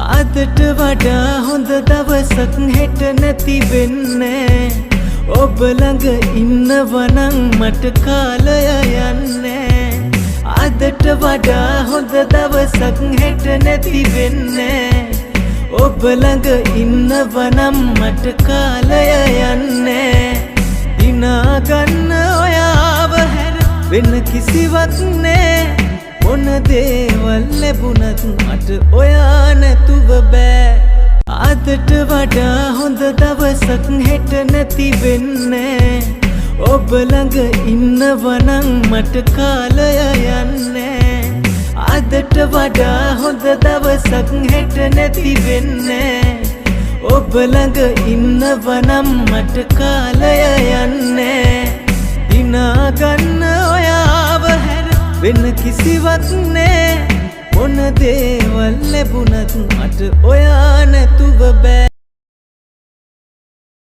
අදට වඩා හොඳ දවසක් හෙට නැති වෙන්නේ ඔබ ළඟ ඉන්නවනම් මට කාලය යන්නේ අදට වඩා හොඳ දවසක් හෙට නැති වෙන්නේ ඔබ ළඟ ඉන්නවනම් මට කාලය යන්නේ දිනා ගන්න ඔයාව හැර වෙන කිසිවක් නෑ මොන දේවල් ලැබුණත් මට ඔයා නැතුව බෑ අදට වඩා හොඳ දවසක් හෙට නැති වෙන්නේ ඔබ ළඟ ඉන්නවනම් මට කාලය යන්නේ අදට වඩා හොඳ දවසක් හෙට නැති වෙන්නේ ඔබ ළඟ ඉන්නවනම් මට කාලය යන්නේ දිනා ගන්න ඔයාව හැර වෙන කිසිවක් නෑ මොන දේවල් ලැබුණත් මට ඔයා නැතුව